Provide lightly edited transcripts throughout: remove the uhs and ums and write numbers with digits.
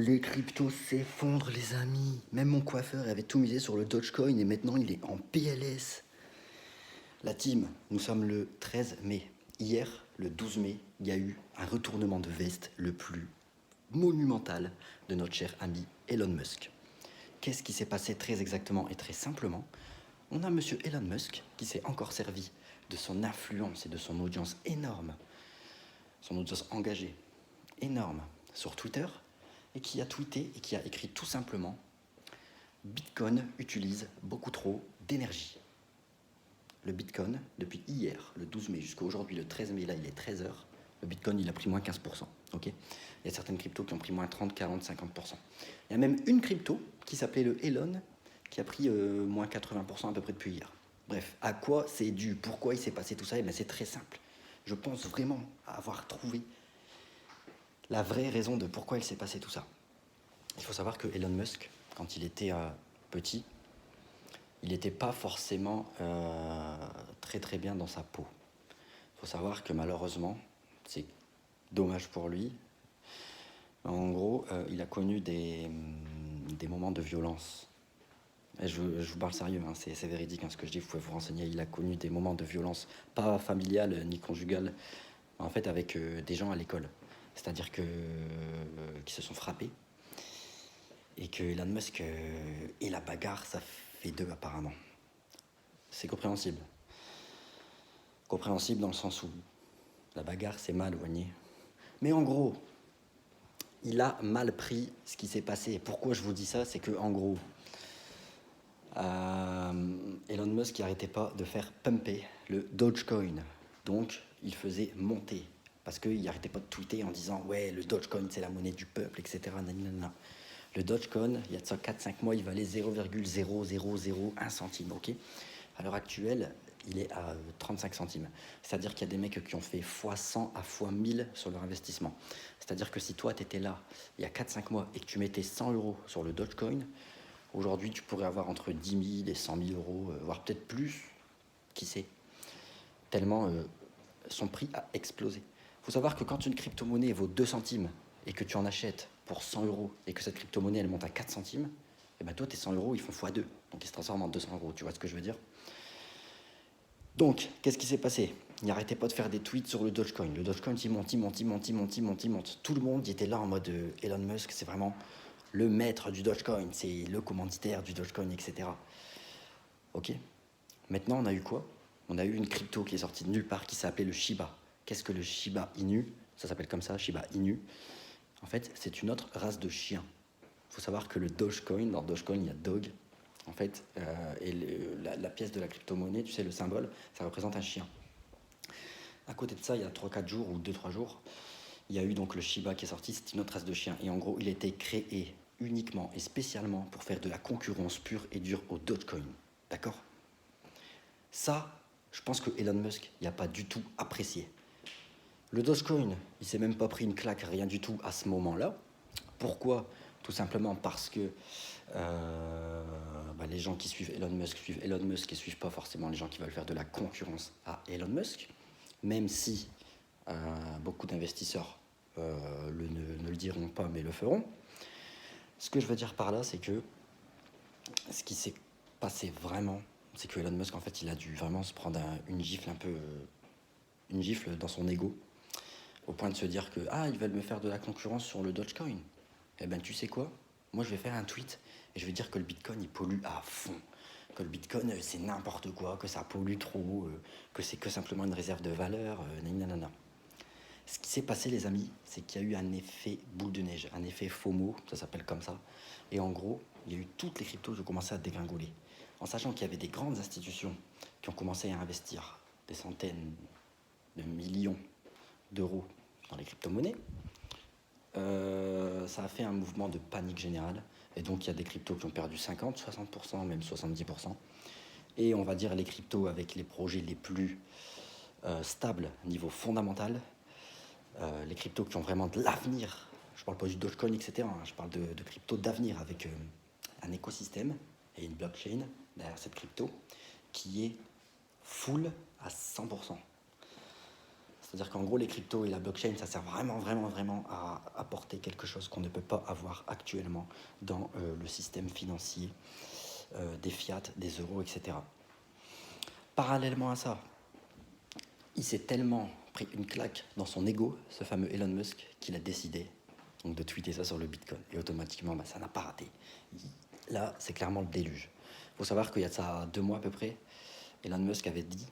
Les cryptos s'effondrent, les amis. Même mon coiffeur avait tout misé sur le Dogecoin et maintenant il est en PLS. La team, nous sommes le 13 mai. Hier, le 12 mai, il y a eu un retournement de veste le plus monumental de notre cher ami Elon Musk. Qu'est-ce qui s'est passé très exactement et très simplement? On a monsieur Elon Musk qui s'est encore servi de son influence et de son audience énorme, son audience engagée énorme sur Twitter, et qui a tweeté et qui a écrit tout simplement: Bitcoin utilise beaucoup trop d'énergie. Le Bitcoin, depuis hier, le 12 mai, jusqu'à aujourd'hui, le 13 mai, là il est 13h, le Bitcoin il a pris moins 15%. Okay, il y a certaines cryptos qui ont pris moins 30, 40, 50%. Il y a même une crypto qui s'appelait le Elon qui a pris moins 80% à peu près depuis hier. Bref, à quoi c'est dû? Pourquoi il s'est passé tout ça? Et bien c'est très simple. Je pense vraiment avoir trouvé la vraie raison de pourquoi il s'est passé tout ça. Il faut savoir que Elon Musk, quand il était petit, il n'était pas forcément très très bien dans sa peau. Il faut savoir que malheureusement, c'est dommage pour lui, en gros, il a connu des moments de violence. Et je vous parle sérieux, hein, c'est véridique ce que je dis, vous pouvez vous renseigner. Il a connu des moments de violence, pas familiale ni conjugale, mais en fait avec des gens à l'école. C'est-à-dire qui se sont frappés. Et que Elon Musk et la bagarre, ça fait deux apparemment. C'est compréhensible. Compréhensible dans le sens où la bagarre, c'est mal, voyez. Mais en gros, il a mal pris ce qui s'est passé. Et pourquoi je vous dis ça? C'est que en gros, Elon Musk n'arrêtait pas de faire pumper le Dogecoin. Donc, il faisait monter. Parce qu'il n'arrêtait pas de tweeter en disant: ouais, le Dogecoin, c'est la monnaie du peuple, etc. Nanana. Le Dogecoin, il y a de ça 4-5 mois, il valait 0,0001 centime. Okay, à l'heure actuelle, il est à 35 centimes. C'est-à-dire qu'il y a des mecs qui ont fait x100 à x1000 sur leur investissement. C'est-à-dire que si toi, tu étais là il y a 4-5 mois et que tu mettais 100 euros sur le Dogecoin, aujourd'hui, tu pourrais avoir entre 10 000 et 100 000 euros, voire peut-être plus, qui sait, tellement son prix a explosé. Il faut savoir que quand une crypto-monnaie vaut 2 centimes et que tu en achètes pour 100 euros et que cette crypto-monnaie, elle monte à 4 centimes, et ben toi, tes 100 euros, ils font x2. Donc, ils se transforment en 200 euros. Tu vois ce que je veux dire? Donc, qu'est-ce qui s'est passé? Il n'arrêtait pas de faire des tweets sur le Dogecoin. Le Dogecoin, il monte, il monte, il monte, il monte, il monte, il monte. Tout le monde il était là en mode Elon Musk, c'est vraiment le maître du Dogecoin, c'est le commanditaire du Dogecoin, etc. Ok. Maintenant, on a eu quoi? On a eu une crypto qui est sortie de nulle part qui s'appelait le Shiba. Qu'est-ce que le Shiba Inu? Ça s'appelle comme ça, Shiba Inu. En fait, c'est une autre race de chien. Il faut savoir que le Dogecoin, dans Dogecoin, il y a Dog. En fait, et la pièce de la crypto-monnaie, tu sais, le symbole, ça représente un chien. À côté de ça, il y a 3-4 jours ou 2-3 jours, il y a eu donc le Shiba qui est sorti, c'est une autre race de chien. Et en gros, il a été créé uniquement et spécialement pour faire de la concurrence pure et dure au Dogecoin. D'accord? Ça, je pense que Elon Musk n'a pas du tout apprécié. Le Dogecoin, il s'est même pas pris une claque, rien du tout à ce moment-là. Pourquoi? Tout simplement parce que les gens qui suivent Elon Musk et suivent pas forcément les gens qui veulent faire de la concurrence à Elon Musk, même si beaucoup d'investisseurs ne le diront pas mais le feront. Ce que je veux dire par là, c'est que ce qui s'est passé vraiment, c'est que Elon Musk, en fait, il a dû vraiment se prendre une gifle une gifle dans son ego, au point de se dire que ils veulent me faire de la concurrence sur le Dogecoin. Eh ben, tu sais quoi? Moi, je vais faire un tweet et je vais dire que le Bitcoin, il pollue à fond. Que le Bitcoin, c'est n'importe quoi, que ça pollue trop, que c'est que simplement une réserve de valeur, nanana. Ce qui s'est passé, les amis, c'est qu'il y a eu un effet boule de neige, un effet FOMO, ça s'appelle comme ça. Et en gros, il y a eu toutes les cryptos qui ont commencé à dégringoler. En sachant qu'il y avait des grandes institutions qui ont commencé à investir des centaines de millions d'euros dans les crypto-monnaies, ça a fait un mouvement de panique générale. Et donc, il y a des cryptos qui ont perdu 50, 60%, même 70%. Et on va dire les cryptos avec les projets les plus stables niveau fondamental, les cryptos qui ont vraiment de l'avenir. Je parle pas du Dogecoin, etc. Je parle de cryptos d'avenir avec un écosystème et une blockchain derrière cette crypto qui est full à 100%. C'est-à-dire qu'en gros, les cryptos et la blockchain, ça sert vraiment à apporter quelque chose qu'on ne peut pas avoir actuellement dans le système financier, des fiat, des euros, etc. Parallèlement à ça, il s'est tellement pris une claque dans son ego, ce fameux Elon Musk, qu'il a décidé donc, de tweeter ça sur le Bitcoin. Et automatiquement, ça n'a pas raté. Là, c'est clairement le déluge. Il faut savoir qu'il y a de ça 2 mois à peu près, Elon Musk avait dit,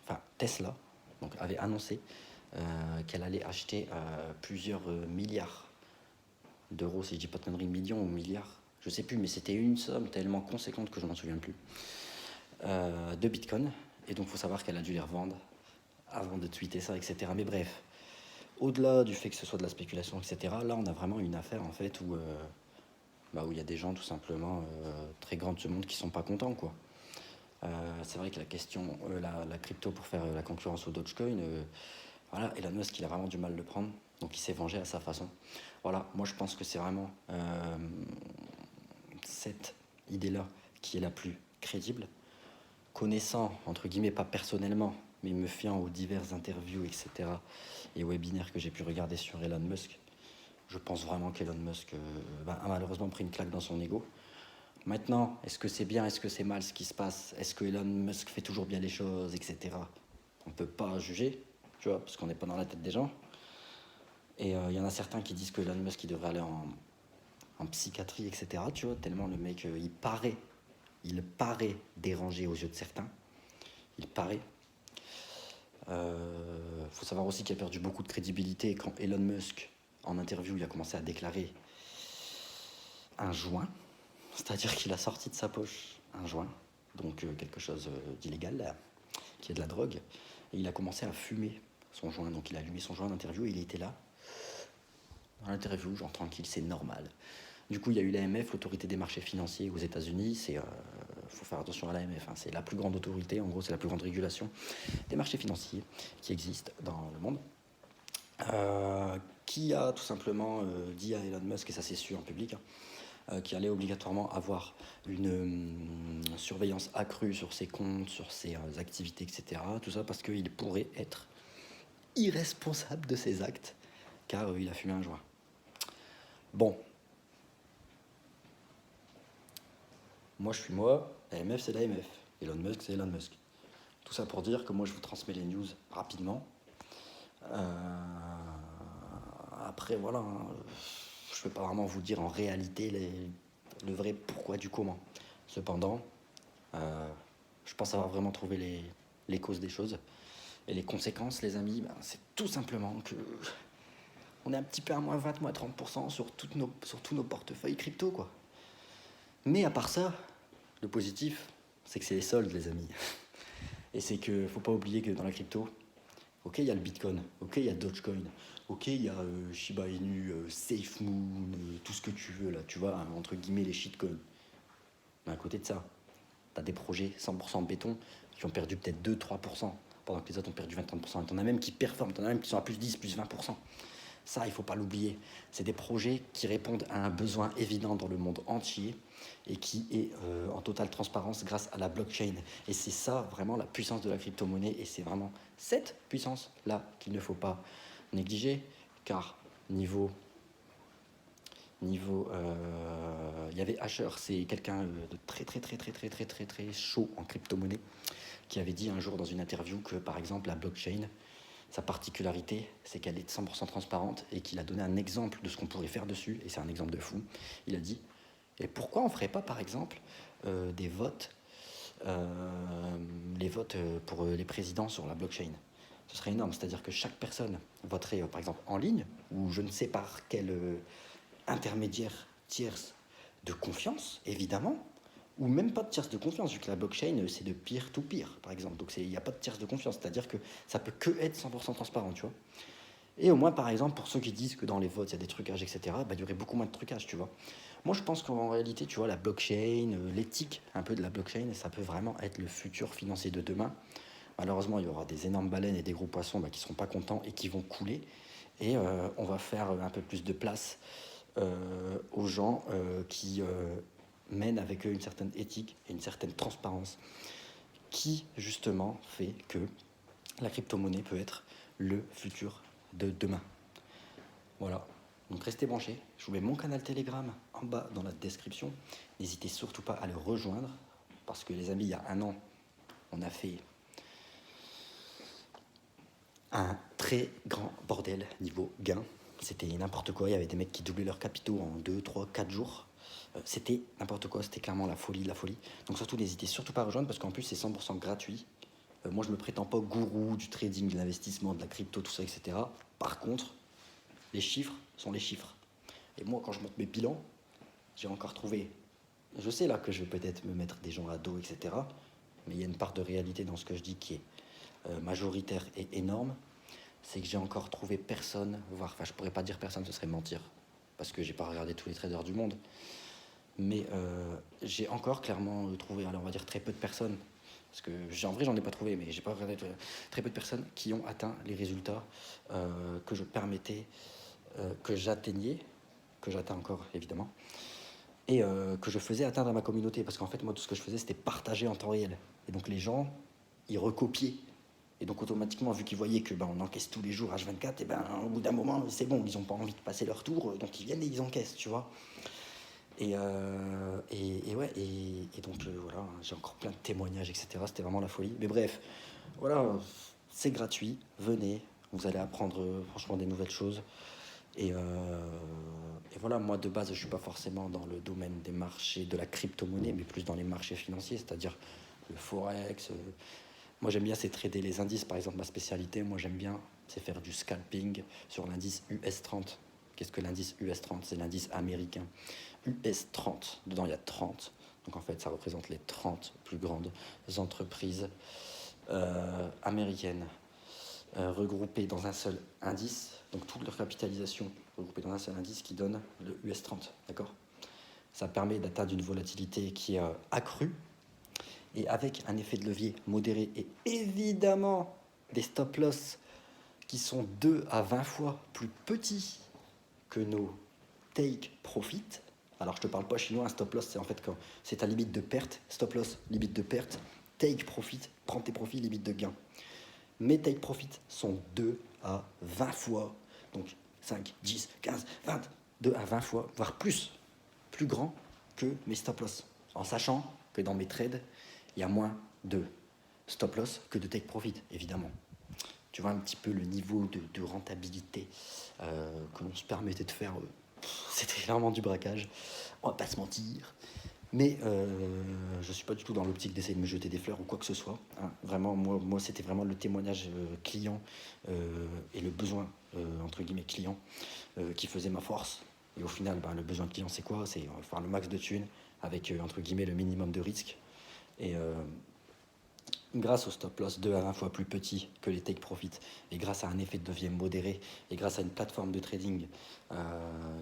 enfin Tesla, donc avait annoncé qu'elle allait acheter plusieurs milliards d'euros, si je dis pas de conneries, millions ou milliards, je sais plus, mais c'était une somme tellement conséquente que je m'en souviens plus, de Bitcoin. Et donc il faut savoir qu'elle a dû les revendre avant de tweeter ça, etc. Mais bref, au-delà du fait que ce soit de la spéculation, etc., là on a vraiment une affaire en fait où où il y a des gens tout simplement très grands de ce monde qui sont pas contents, quoi. C'est vrai que la question, la crypto pour faire la concurrence au Dogecoin, voilà, Elon Musk il a vraiment du mal à le prendre, donc il s'est vengé à sa façon. Voilà, moi je pense que c'est vraiment cette idée-là qui est la plus crédible. Connaissant, entre guillemets, pas personnellement, mais me fiant aux diverses interviews, etc., et webinaires que j'ai pu regarder sur Elon Musk, je pense vraiment qu'Elon Musk a malheureusement pris une claque dans son ego. Maintenant, est-ce que c'est bien, est-ce que c'est mal ce qui se passe? Est-ce que Elon Musk fait toujours bien les choses, etc. On ne peut pas juger, tu vois, parce qu'on n'est pas dans la tête des gens. Et il y en a certains qui disent que Elon Musk il devrait aller en psychiatrie, etc. Tu vois, tellement le mec, il paraît dérangé aux yeux de certains. Il paraît. Faut savoir aussi qu'il a perdu beaucoup de crédibilité quand Elon Musk, en interview, il a commencé à déclarer un joint. C'est-à-dire qu'il a sorti de sa poche un joint, donc quelque chose d'illégal, là, qui est de la drogue, et il a commencé à fumer son joint. Donc il a allumé son joint en interview et il était là, dans l'interview, genre tranquille, c'est normal. Du coup, il y a eu l'AMF, l'autorité des marchés financiers aux États-Unis. C'est, faut faire attention à l'AMF, hein, c'est la plus grande autorité, en gros, c'est la plus grande régulation des marchés financiers qui existe dans le monde. Qui a tout simplement dit à Elon Musk, et ça c'est su en public, qui allait obligatoirement avoir une surveillance accrue sur ses comptes, sur ses activités, etc. Tout ça parce qu'il pourrait être irresponsable de ses actes, car il a fumé un joint. Bon. Moi je suis moi, l'AMF c'est l'AMF, Elon Musk c'est Elon Musk. Tout ça pour dire que moi je vous transmets les news rapidement. Après voilà, hein, je ne peux pas vraiment vous dire en réalité le vrai pourquoi du comment. Cependant, je pense avoir vraiment trouvé les causes des choses. Et les conséquences, les amis, c'est tout simplement que on est un petit peu à moins 20, moins 30% sur tous nos portefeuilles crypto, quoi. Mais à part ça, le positif, c'est que c'est les soldes, les amis. Et c'est que faut pas oublier que dans la crypto, ok, il y a le Bitcoin, ok, il y a Dogecoin, ok, il y a Shiba Inu, SafeMoon, tout ce que tu veux, là, tu vois, hein, entre guillemets, les shitcoins. Mais à côté de ça, tu as des projets 100% béton qui ont perdu peut-être 2-3%, pendant que les autres ont perdu 20-30%. Et t'en as même qui performent, t'en as même qui sont à plus 10, plus 20%. Ça, il ne faut pas l'oublier. C'est des projets qui répondent à un besoin évident dans le monde entier et qui est en totale transparence grâce à la blockchain. Et c'est ça vraiment la puissance de la crypto-monnaie. Et c'est vraiment cette puissance-là qu'il ne faut pas négliger, car niveau il y avait Asher, c'est quelqu'un de très chaud en crypto-monnaie, qui avait dit un jour dans une interview que par exemple la blockchain, sa particularité, c'est qu'elle est 100% transparente et qu'il a donné un exemple de ce qu'on pourrait faire dessus, et c'est un exemple de fou. Il a dit, et pourquoi on ne ferait pas par exemple des votes, les votes pour les présidents sur la blockchain? Ce serait énorme, c'est-à-dire que chaque personne voterait par exemple en ligne, ou je ne sais par quel intermédiaire tierce de confiance, évidemment, ou même pas de tierce de confiance, vu que la blockchain, c'est de pire to pire, par exemple. Donc il n'y a pas de tierce de confiance, c'est-à-dire que ça peut que être 100% transparent, tu vois. Et au moins, par exemple, pour ceux qui disent que dans les votes, il y a des trucages, etc., il y aurait beaucoup moins de trucages, tu vois. Moi, je pense qu'en réalité, tu vois, la blockchain, l'éthique un peu de la blockchain, ça peut vraiment être le futur financier de demain. Malheureusement, il y aura des énormes baleines et des gros poissons qui ne seront pas contents et qui vont couler. Et on va faire un peu plus de place aux gens qui mènent avec eux une certaine éthique et une certaine transparence qui justement fait que la crypto-monnaie peut être le futur de demain. Voilà, donc restez branchés. Je vous mets mon canal Telegram en bas dans la description. N'hésitez surtout pas à le rejoindre, parce que les amis, il y a un an, on a fait un très grand bordel niveau gain. C'était n'importe quoi, il y avait des mecs qui doublaient leurs capitaux en 2, 3, 4 jours. C'était n'importe quoi, c'était clairement la folie de la folie. Donc surtout, n'hésitez surtout pas à rejoindre, parce qu'en plus, c'est 100% gratuit. Moi, je me prétends pas gourou du trading, de l'investissement, de la crypto, tout ça, etc. Par contre, les chiffres sont les chiffres. Et moi, quand je monte mes bilans, j'ai encore trouvé... Je sais là que je vais peut-être me mettre des gens à dos, etc. Mais il y a une part de réalité dans ce que je dis qui est majoritaire et énorme. C'est que j'ai encore trouvé personne, voire, enfin je pourrais pas dire personne, ce serait mentir, parce que j'ai pas regardé tous les traders du monde, mais j'ai encore clairement trouvé, alors on va dire très peu de personnes, parce que en vrai j'en ai pas trouvé, mais j'ai pas regardé très peu de personnes qui ont atteint les résultats que je permettais, que j'atteignais, que j'atteins encore évidemment, et que je faisais atteindre à ma communauté, parce qu'en fait moi tout ce que je faisais c'était partager en temps réel, et donc les gens ils recopiaient. Et donc automatiquement, vu qu'ils voyaient que on encaisse tous les jours H24, et au bout d'un moment, c'est bon, ils n'ont pas envie de passer leur tour, donc ils viennent et ils encaissent, tu vois. Et ouais, et donc voilà, j'ai encore plein de témoignages, etc. C'était vraiment la folie. Mais bref, voilà, c'est gratuit, venez, vous allez apprendre franchement des nouvelles choses. Et voilà, moi de base, je suis pas forcément dans le domaine des marchés de la crypto-monnaie, mais plus dans les marchés financiers, c'est-à-dire le forex. Moi j'aime bien c'est trader les indices, par exemple ma spécialité, moi j'aime bien c'est faire du scalping sur l'indice US30. Qu'est-ce que l'indice US30? C'est l'indice américain. US30, dedans il y a 30. Donc en fait ça représente les 30 plus grandes entreprises américaines regroupées dans un seul indice. Donc toute leur capitalisation regroupée dans un seul indice qui donne le US30. D'accord? Ça permet d'atteindre une volatilité qui est accrue, et avec un effet de levier modéré et évidemment des stop-loss qui sont 2 à 20 fois plus petits que nos take profit. Alors je te parle pas chinois, un stop-loss c'est en fait quand c'est ta limite de perte, stop-loss limite de perte, take profit, prends tes profits limite de gain. Mes take profit sont 2 à 20 fois, donc 5, 10, 15, 20, 2 à 20 fois, voire plus grand que mes stop-loss. En sachant que dans mes trades, il y a moins de stop-loss que de take profit, évidemment. Tu vois un petit peu le niveau de rentabilité que l'on se permettait de faire. C'était clairement du braquage, on va pas se mentir. Mais je ne suis pas du tout dans l'optique d'essayer de me jeter des fleurs ou quoi que ce soit. Hein. Vraiment, moi c'était vraiment le témoignage client et le besoin, entre guillemets, client qui faisait ma force. Et au final, le besoin de client, c'est quoi? C'est faire le max de thunes avec, entre guillemets, le minimum de risque. Et grâce au stop loss 2 à 20 fois plus petit que les take profit, et grâce à un effet de levier modéré, et grâce à une plateforme de trading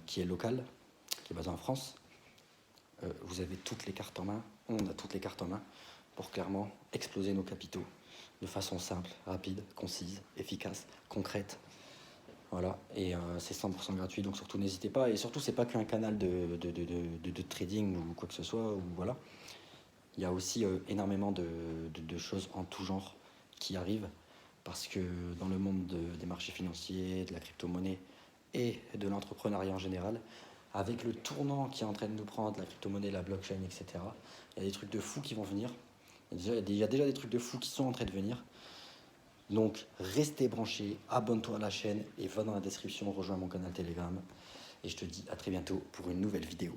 qui est locale, qui est basée en France, vous avez toutes les cartes en main, on a toutes les cartes en main pour clairement exploser nos capitaux de façon simple, rapide, concise, efficace, concrète. Voilà, et c'est 100% gratuit, donc surtout n'hésitez pas. Et surtout, c'est pas qu'un canal de trading ou quoi que ce soit, ou voilà. Il y a aussi énormément de choses en tout genre qui arrivent, parce que dans le monde des marchés financiers, de la crypto-monnaie et de l'entrepreneuriat en général, avec le tournant qui est en train de nous prendre, la crypto-monnaie, la blockchain, etc., il y a des trucs de fous qui vont venir. Il y a déjà des trucs de fous qui sont en train de venir. Donc restez branchés, abonne-toi à la chaîne et va dans la description, rejoins mon canal Telegram. Et je te dis à très bientôt pour une nouvelle vidéo.